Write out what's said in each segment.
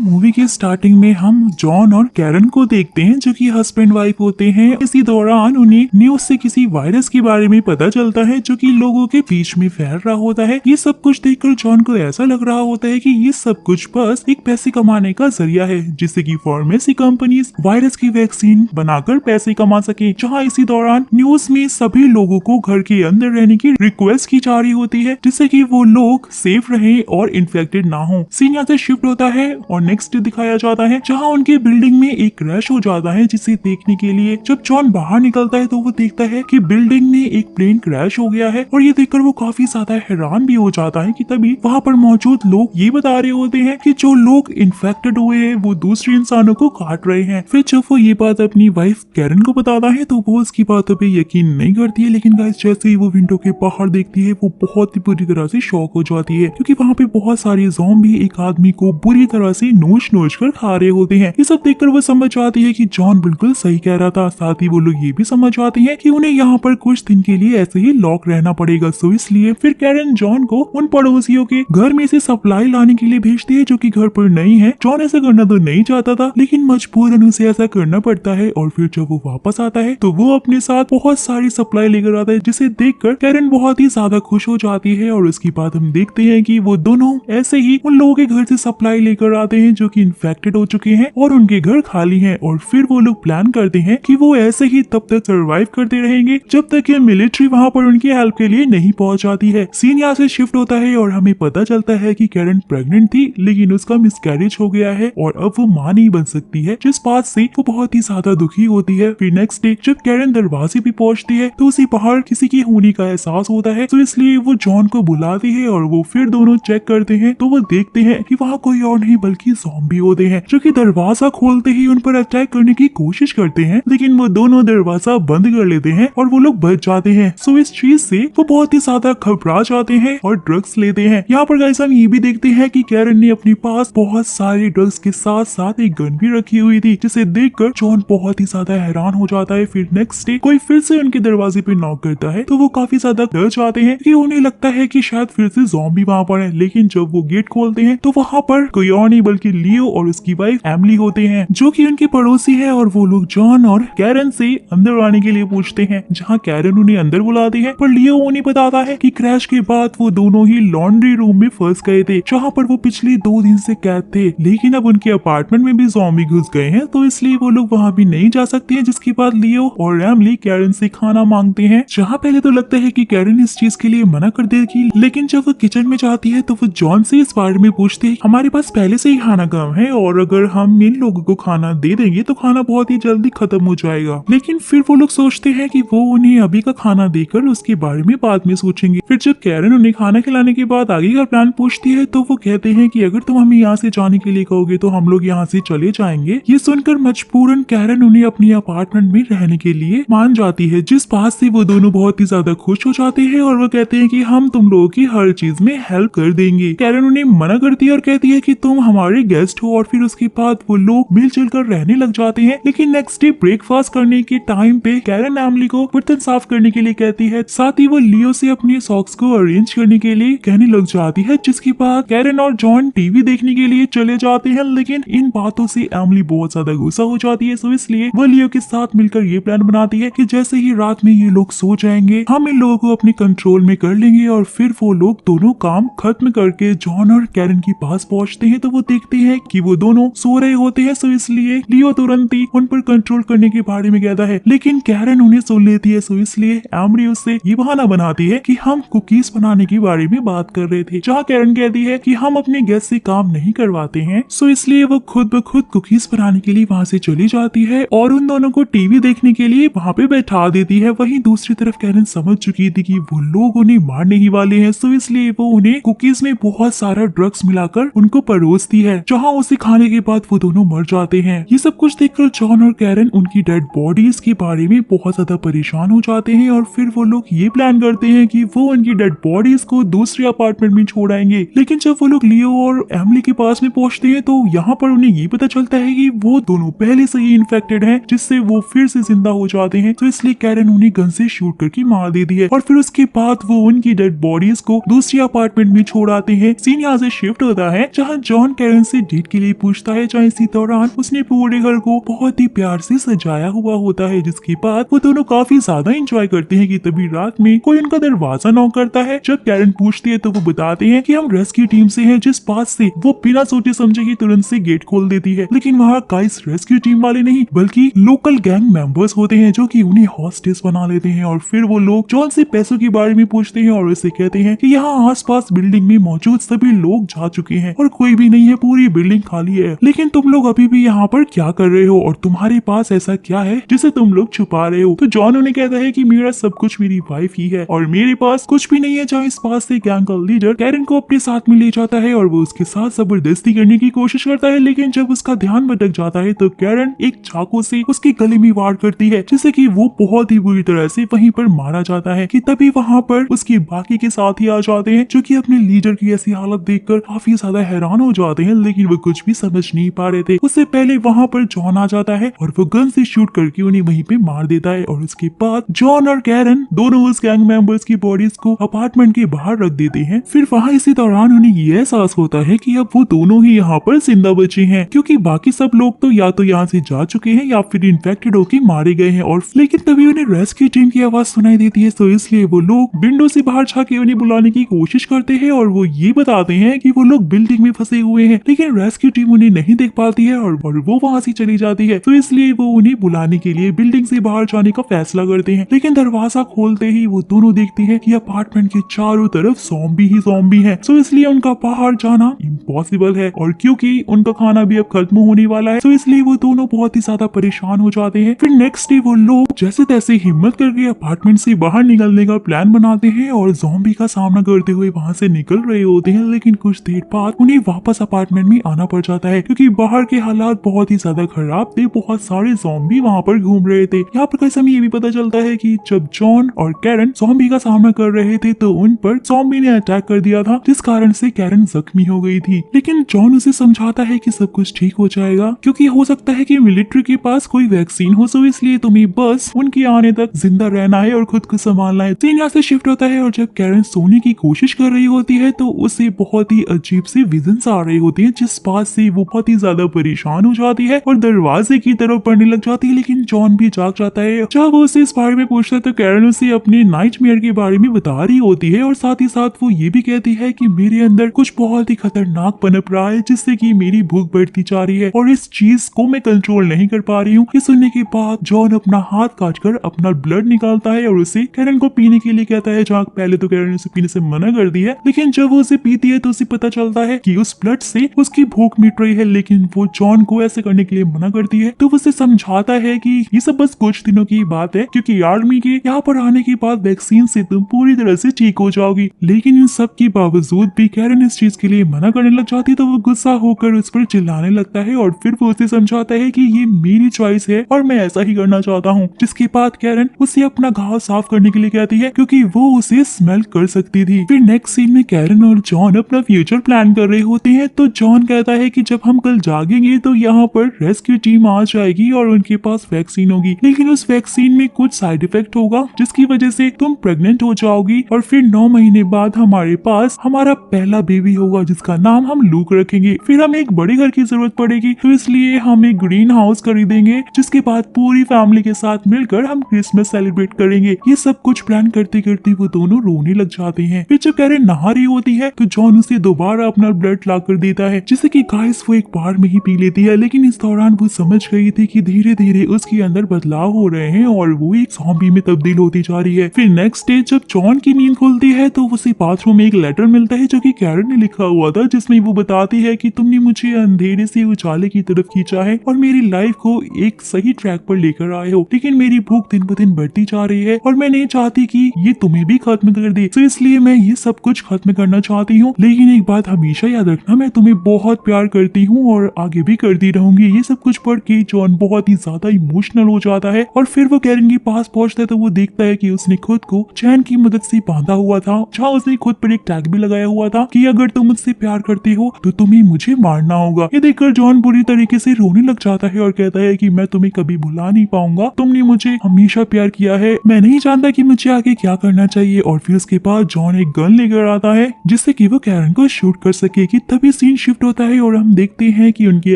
Movie के starting में हम जॉन और कैरन को देखते हैं जो कि हस्बैंड वाइफ होते हैं। इसी दौरान उन्हें न्यूज से किसी वायरस के बारे में पता चलता है जो कि लोगों के बीच में फैल रहा होता है। ये सब कुछ देखकर जॉन को ऐसा लग रहा होता है कि ये सब कुछ बस एक पैसे कमाने का जरिया है जिससे कि फार्मेसी कंपनीज वायरस की वैक्सीन बनाकर पैसे कमा सके। जहाँ इसी दौरान न्यूज में सभी लोगों को घर के अंदर रहने की रिक्वेस्ट की जा रही होती है जिससे कि वो लोग सेफ रहे और इन्फेक्टेड ना हो। सीन यहाँ से शिफ्ट होता है और नेक्स्ट दिखाया जाता है जहाँ उनके बिल्डिंग में एक क्रैश हो जाता है जिसे देखने के लिए जब जॉन बाहर निकलता है तो वो देखता है कि बिल्डिंग में एक प्लेन क्रैश हो गया है और ये देखकर वो काफी ज्यादा हैरान भी हो जाता है कि तभी वहाँ पर मौजूद लोग ये बता रहे होते हैं कि जो लोग इन्फेक्टेड हुए हैं वो दूसरे इंसानों को काट रहे हैं। फिर जब वो ये बात अपनी वाइफ कैरन को बताता है तो वो उसकी बातों पे यकीन नहीं करती है, लेकिन गाइस जैसे ही वो विंडो के बाहर देखती है वो बहुत ही बुरी तरह से शॉक हो जाती है क्योंकि वहाँ पे बहुत सारे ज़ॉम्बी एक आदमी को बुरी तरह से नोच कर खा रहे होते हैं। ये सब देखकर वो समझ आती है कि जॉन बिल्कुल सही कह रहा था। साथ ही वो लोग ये भी समझ आते हैं कि उन्हें यहाँ पर कुछ दिन के लिए ऐसे ही लॉक रहना पड़ेगा। सो इसलिए फिर कैरन जॉन को उन पड़ोसियों के घर में से सप्लाई लाने के लिए भेजती है जो कि घर पर नहीं है। जॉन ऐसा करना तो नहीं चाहता था लेकिन मजबूरन उसे ऐसा करना पड़ता है और फिर जब वो वापस आता है तो वो अपने साथ बहुत सारी सप्लाई लेकर आता है जिसे देखकर कैरन बहुत ही ज्यादा खुश हो जाती है। और उसके बाद हम देखते हैं कि वो दोनों ऐसे ही उन लोगों के घर से सप्लाई लेकर आते हैं जो कि इन्फेक्टेड हो चुके हैं और उनके घर खाली हैं। और फिर वो लोग प्लान करते हैं कि वो ऐसे ही तब तक सरवाइव करते रहेंगे जब तक ये मिलिट्री वहाँ पर उनकी हेल्प के लिए नहीं पहुँच जाती है। सीन यहाँ से शिफ्ट होता है और हमें पता चलता है कि कैरन प्रेग्नेंट थी लेकिन उसका मिसकैरेज हो गया है और अब वो माँ नहीं बन सकती है, जिस बात से वो बहुत ही ज्यादा दुखी होती है। फिर नेक्स्ट डे जब कैरन दरवाजे पे पहुंचती है तो उसे बाहर किसी की होने का एहसास होता है, तो इसलिए वो जॉन को बुलाती है और वो फिर दोनों चेक करते हैं तो वो देखते हैं कि वहाँ कोई और नहीं बल्कि ज़ॉम्बी होते हैं जो कि दरवाजा खोलते ही उन पर अटैक करने की कोशिश करते हैं, लेकिन वो दोनों दरवाजा बंद कर लेते हैं और वो लोग बच जाते हैं। सो इस चीज से वो बहुत ही ज्यादा घबरा जाते हैं और ड्रग्स लेते हैं। यहाँ पर गाइस हम ये भी देखते हैं कि कैरन ने अपने पास बहुत सारे ड्रग्स के साथ साथ एक गन भी रखी हुई थी जिसे देखकर जॉन बहुत ही ज्यादा हैरान हो जाता है। फिर नेक्स्ट डे कोई फिर से उनके दरवाजे पे नॉक करता है तो वो काफी ज्यादा डर जाते हैं कि उन्हें लगता है कि शायद फिर से ज़ॉम्बी वहाँ पर है, लेकिन जब वो गेट खोलते हैं तो वहाँ पर कोई और नहीं बल्कि लियो और उसकी वाइफ एमिली होते हैं जो कि उनके पड़ोसी है। और वो लोग जॉन और कैरन से अंदर आने के लिए पूछते हैं जहाँ कैरन उन्हें अंदर बुलाती है, पर लियो उन्हें बताता है कि क्रैश के बाद वो दोनों ही लॉन्ड्री रूम में फंस गए थे जहाँ पर वो पिछले 2 दिन से कैद थे, लेकिन अब उनके अपार्टमेंट में भी ज़ॉम्बी घुस गए हैं तो इसलिए वो लोग वहाँ भी नहीं जा सकते हैं। जिसके बाद लियो और एमिली कैरन से खाना मांगते हैं, जहाँ पहले तो लगता है कि कैरन इस चीज के लिए मना कर देगी, लेकिन जब वो किचन में जाती है तो वो जॉन से इस बारे में पूछती है हमारे पास पहले से ही खाना कम है और अगर हम इन लोगों को खाना दे देंगे तो खाना बहुत ही जल्दी खत्म हो जाएगा। लेकिन फिर वो लोग सोचते हैं कि वो उन्हें अभी का खाना देकर उसके बारे में बाद में सोचेंगे। फिर जब कैरन उन्हें खाना खिलाने के बाद आगे का प्लान पूछती है तो वो कहते हैं कि अगर तुम हमें यहाँ से जाने के लिए कहोगे तो हम लोग यहाँ से चले जाएंगे। ये सुनकर मजबूरन कैरन उन्हें अपनी अपार्टमेंट में रहने के लिए मान जाती है, जिस बात से वो दोनों बहुत ही ज्यादा खुश हो जाते हैं और वो कहते हैं कि हम तुम लोगों की हर चीज में हेल्प कर देंगे। कैरन उन्हें मना करती है और कहती है कि तुम हमारे गेस्ट हो और फिर उसके बाद वो लोग मिलजुल कर रहने लग जाते हैं। लेकिन नेक्स्ट डे ब्रेकफास्ट करने के टाइम पे कैरन एमिली को बर्तन साफ करने के लिए कहती है, साथ ही वो लियो से अपने सॉक्स को अरेंज करने के लिए कहने लग जाती है। जिसके बाद कैरन और जॉन टीवी देखने के लिए चले जाते हैं, लेकिन इन बातों से एमिली बहुत ज्यादा गुस्सा हो जाती है। सो इसलिए वो लियो के साथ मिलकर ये प्लान बनाती है कि जैसे ही रात में ये लोग सो जाएंगे हम इन लोगों को अपने कंट्रोल में कर लेंगे। और फिर वो लोग दोनों काम खत्म करके जॉन और कैरन के पास पहुंचते हैं तो वो देखते हैं कि वो दोनों सो रहे होते हैं। सो इसलिए लियो तुरंत ही उन पर कंट्रोल करने के बारे में कहता है, लेकिन कैरन उन्हें सुन लेती है। सो इसलिए एमिली उससे ये बहाना बनाती है कि हम कुकीज बनाने के बारे में बात कर रहे थे, जहाँ कैरन कहती है कि हम अपने गेस्ट से काम नहीं करवाते हैं। सो इसलिए वो खुद ब खुद कुकीज बनाने के लिए वहाँ से चली जाती है और उन दोनों को टीवी देखने के लिए वहाँ पे बैठा देती है। वहीं दूसरी तरफ कैरन समझ चुकी थी कि वो लोग उन्हें मारने ही वाले हैं, सो इसलिए वो उन्हें कुकीज में बहुत सारा ड्रग्स मिलाकर उनको परोसती है, जहाँ उसे खाने के बाद वो दोनों मर जाते हैं। ये सब कुछ देखकर जॉन और कैरन उनकी डेड बॉडीज के बारे में बहुत ज्यादा परेशान हो जाते हैं और फिर वो लोग ये प्लान करते हैं कि वो उनकी डेड बॉडीज को दूसरे अपार्टमेंट में छोड़ आएंगे। लेकिन जब वो लोग लियो और एमिली के पास में पहुंचते हैं तो यहाँ पर उन्हें ये पता चलता है कि वो दोनों पहले से ही इन्फेक्टेड हैं, जिससे वो फिर से जिंदा हो जाते हैं। तो इसलिए कैरन उन्हें गन से शूट करके मार देती है और फिर उसके बाद वो उनकी डेड बॉडीज को दूसरी अपार्टमेंट में छोड़ आते हैं। सीन यहाँ से शिफ्ट होता है जहाँ जॉन कैरन से से डेट के लिए पूछता है। जहाँ इसी दौरान उसने पूरे घर को बहुत ही प्यार से सजाया हुआ होता है, जिसके बाद वो दोनों काफी ज्यादा एंजॉय करते हैं कि तभी रात में कोई उनका दरवाजा नॉक करता है। जब कैरन पूछती है तो वो बताते हैं कि हम रेस्क्यू टीम से हैं, जिस बात से वो बिना सोचे समझे ही तुरंत से गेट खोल देती है। लेकिन वहाँ गाइस रेस्क्यू टीम वाले नहीं बल्कि लोकल गैंग मेंबर्स होते हैं जो कि उन्हें हॉस्टेज बना लेते हैं। और फिर वो लोग जॉन से पैसों के बारे में पूछते हैं और उसे कहते हैं कि यहाँ आसपास बिल्डिंग में मौजूद सभी लोग जा चुके हैं और कोई भी नहीं है, पूरी बिल्डिंग खाली है। लेकिन तुम लोग अभी भी यहाँ पर क्या कर रहे हो और तुम्हारे पास ऐसा क्या है जिसे तुम लोग छुपा रहे हो? तो जॉन उन्हें कहता है कि मेरा सब कुछ मेरी वाइफ ही है और मेरे पास कुछ भी नहीं है। जहाँ इस पास से गैंग का लीडर कैरन को अपने साथ में ले जाता है और वो उसके साथ जबरदस्ती करने की कोशिश करता है। लेकिन जब उसका ध्यान भटक जाता है तो कैरन एक चाकू से उसके गले में वार करती है, जिससे कि वो बहुत ही बुरी तरह से वहीं पर मारा जाता है। कि तभी वहाँ पर उसके बाकी के साथी आ जाते हैं जो कि अपने लीडर की ऐसी हालत देखकर काफी ज्यादा हैरान हो जाते हैं, लेकिन वो कुछ भी समझ नहीं पा रहे थे। उससे पहले वहाँ पर जॉन आ जाता है और वो गन से शूट करके उन्हें वहीं पे मार देता है। और उसके बाद जॉन और कैरन दोनों उस गैंग मेंबर्स की बॉडीज को अपार्टमेंट के बाहर रख देते हैं। फिर वहाँ इसी दौरान उन्हें ये एहसास होता है कि अब वो दोनों ही यहाँ पर जिंदा बचे हैं, क्योंकि बाकी सब लोग तो या तो यहाँ से जा चुके हैं या फिर इन्फेक्टेड होकर मारे गए हैं। और लेकिन तभी उन्हें रेस्क्यू टीम की आवाज सुनाई देती है, तो इसलिए वो लोग विंडो से बाहर झाके उन्हें बुलाने की कोशिश करते हैं और वो ये बताते हैं कि वो लोग बिल्डिंग में फंसे हुए हैं। लेकिन रेस्क्यू टीम उन्हें नहीं देख पाती है और वो वहाँ से चली जाती है। तो इसलिए वो उन्हें बुलाने के लिए बिल्डिंग से बाहर जाने का फैसला करते हैं। लेकिन दरवाजा खोलते ही वो दोनों देखते हैं कि अपार्टमेंट के चारों तरफ ज़ॉम्बी ही ज़ॉम्बी हैं। तो इसलिए उनका बाहर जाना इम्पॉसिबल है और क्योंकि उनका खाना भी अब खत्म होने वाला है, तो इसलिए वो दोनों बहुत ही ज्यादा परेशान हो जाते हैं। फिर नेक्स्ट डे वो लोग जैसे तैसे हिम्मत करके अपार्टमेंट से बाहर निकलने का प्लान बनाते हैं और ज़ॉम्बी का सामना करते हुए वहाँ से निकल रहे होते हैं। लेकिन कुछ देर बाद उन्हें वापस अपार्टमेंट में आना पड़ जाता है, क्योंकि बाहर के हालात बहुत ही ज्यादा खराब थे। बहुत सारे ज़ॉम्बी वहाँ पर घूम रहे थे। यहाँ पर कैसे हमें ये भी पता चलता है कि जब जॉन और कैरन ज़ॉम्बी का सामना कर रहे थे तो उन पर ज़ॉम्बी ने अटैक कर दिया था, जिस कारण से कैरन जख्मी हो गई थी। लेकिन जॉन उसे समझाता है कि सब कुछ ठीक हो जाएगा, क्योंकि हो सकता है कि मिलिट्री के पास कोई वैक्सीन हो, सो इसलिए तुम्हें बस उनके आने तक जिंदा रहना है और खुद को संभालना है। सीन यहाँ से शिफ्ट होता है और जब कैरन सोने की कोशिश कर रही होती है तो उसे बहुत ही अजीब से विजन्स आ रही होती हैं, जिस बात से वो बहुत ही ज्यादा परेशान हो जाती है और दरवाजे की तरफ बढ़ने लग जाती है। लेकिन जॉन भी जाग जाता है। जब वो उसे इस बारे में पूछता है तो कैरन उसे अपने नाइटमेयर के बारे में बता रही होती है और साथ ही साथ वो ये भी कहती है कि मेरे अंदर कुछ बहुत ही खतरनाक पनप रहा है, जिससे कि मेरी भूख बढ़ती जा रही है और इस चीज को मैं कंट्रोल नहीं कर पा रही हूँ। ये सुनने के बाद जॉन अपना हाथ काटकर अपना ब्लड निकालता है और उसे कैरन को पीने के लिए कहता है। जहाँ पहले तो कैरन उसे पीने से मना कर दी है, लेकिन जब वो उसे पीती है तो उसे पता चलता है कि उस ब्लड से उसकी भूख मिट रही है। लेकिन वो जॉन को ऐसे करने के लिए मना करती है, तो वो उसे समझाता है कि ये सब बस कुछ दिनों की बात है, क्योंकि आर्मी के यहाँ पर आने के बाद वैक्सीन से तुम पूरी तरह से ठीक हो जाओगी। लेकिन इन सब के बावजूद भी कैरन इस चीज के लिए मना करने लग जाती है, तो वो गुस्सा होकर उस पर चिल्लाने लगता है और फिर वो उसे समझाता है कि ये मेरी चॉइस है और मैं ऐसा ही करना चाहता हूँ। जिसके बाद कैरन उसे अपना घाव साफ करने के लिए कहती है, क्योंकि वो उसे स्मेल कर सकती थी। फिर नेक्स्ट सीन में कैरन और जॉन अपना फ्यूचर प्लान कर रहे होते हैं। तो जॉन कहता है कि जब हम कल जागेंगे तो यहाँ पर रेस्क्यू टीम आ जाएगी और उनके पास वैक्सीन होगी, लेकिन उस वैक्सीन में कुछ साइड इफेक्ट होगा जिसकी वजह से तुम प्रेग्नेंट हो जाओगी और फिर 9 महीने बाद हमारे पास हमारा पहला बेबी होगा जिसका नाम हम लूक रखेंगे। फिर हमें एक बड़े घर की जरूरत पड़ेगी, तो इसलिए हम एक ग्रीन हाउस खरीदेंगे, जिसके बाद पूरी फैमिली के साथ मिलकर हम क्रिसमस सेलिब्रेट करेंगे। ये सब कुछ प्लान करते करते वो दोनों रोने लग जाते हैं। फिर जब कैरन नहा रही होती है तो जॉन उसे दोबारा अपना ब्लड ला कर देता है, जिससे कि गाइस वो एक बार में ही पी लेती है। लेकिन इस दौरान वो समझ गई थी कि धीरे धीरे उसके अंदर बदलाव हो रहे हैं और वो एक ज़ॉम्बी में तब्दील होती जा रही है। फिर नेक्स्ट डे जब जॉन की नींद खुलती है तो उसे बाथरूम में एक लेटर मिलता है जो कि कैरन ने लिखा हुआ था, जिसमें वो बताती है कि तुमने मुझे अंधेरे से उजाले की तरफ खींचा है और मेरी लाइफ को एक सही ट्रैक पर लेकर आए हो, लेकिन मेरी भूख दिन ब दिन बढ़ती जा रही है और मैं नहीं चाहती कि ये तुम्हें भी खत्म कर दे, तो इसलिए मैं ये सब कुछ खत्म करना चाहती हूँ। लेकिन एक बात हमेशा याद रखना, मैं तुम्हें बहुत प्यार करती हूँ और आगे भी करती रहूंगी। ये सब कुछ पढ़ के जॉन बहुत ही ज्यादा इमोशनल हो जाता है और फिर वो कैरन के पास पहुंचता है तो वो देखता है कि उसने खुद को चैन की मदद से बांधा हुआ था, जहाँ उसने खुद पर एक टैग भी लगाया हुआ था कि अगर तुम मुझसे प्यार करते हो तो तुम्हें मुझे मारना होगा। ये देखकर जॉन बुरी तरीके से रोने लग जाता है और कहता है कि मैं तुम्हें कभी भुला नहीं पाऊंगा, तुमने मुझे हमेशा प्यार किया है, मैं नहीं जानता कि मुझे आगे क्या करना चाहिए। और फिर उसके बाद जॉन एक गन लेकर आता है जिससे कि वो कैरन को शूट कर सके। कि तभी सीन शिफ्ट होता है और हम देखते हैं कि उनके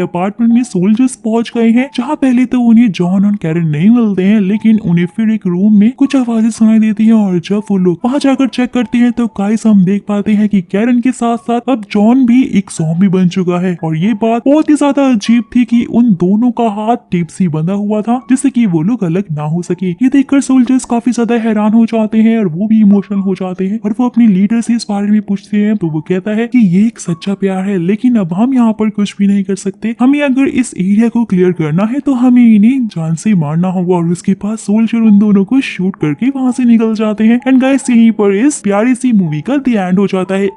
अपार्टमेंट में सोल्जर्स पहुंच गए हैं, जहां पहले तो उन्हें जॉन और कैरन नहीं मिलते हैं, लेकिन उन्हें फिर एक रूम में कुछ आवाजें सुनाई देती हैं और जब वो लोग वहां जाकर चेक करते हैं तो गाइस हम देख पाते हैं कि कैरन के साथ साथ अब जॉन भी एक ज़ॉम्बी बन चुका है। और ये बात बहुत ही ज्यादा अजीब थी कि उन दोनों का हाथ टेप से बंधा हुआ था जिससे कि वो लोग अलग ना हो सके। ये देखकर सोल्जर्स काफी ज्यादा हैरान हो जाते हैं और वो भी इमोशनल हो जाते हैं और वो अपने लीडर से इस बारे में पूछते हैं तो वो कहता है कि ये एक सच्चा प्यार है, लेकिन अब हम यहाँ पर कुछ भी नहीं कर सकते। हमें अगर इस एरिया को क्लियर करना है तो हमें इन्हें जान से मारना होगा। और उसके बाद सोल्जर उन दोनों को शूट करके वहां से निकल जाते हैं। एंड गाइस यहीं पर इस प्यारी सी मूवी का द एंड हो जाता है।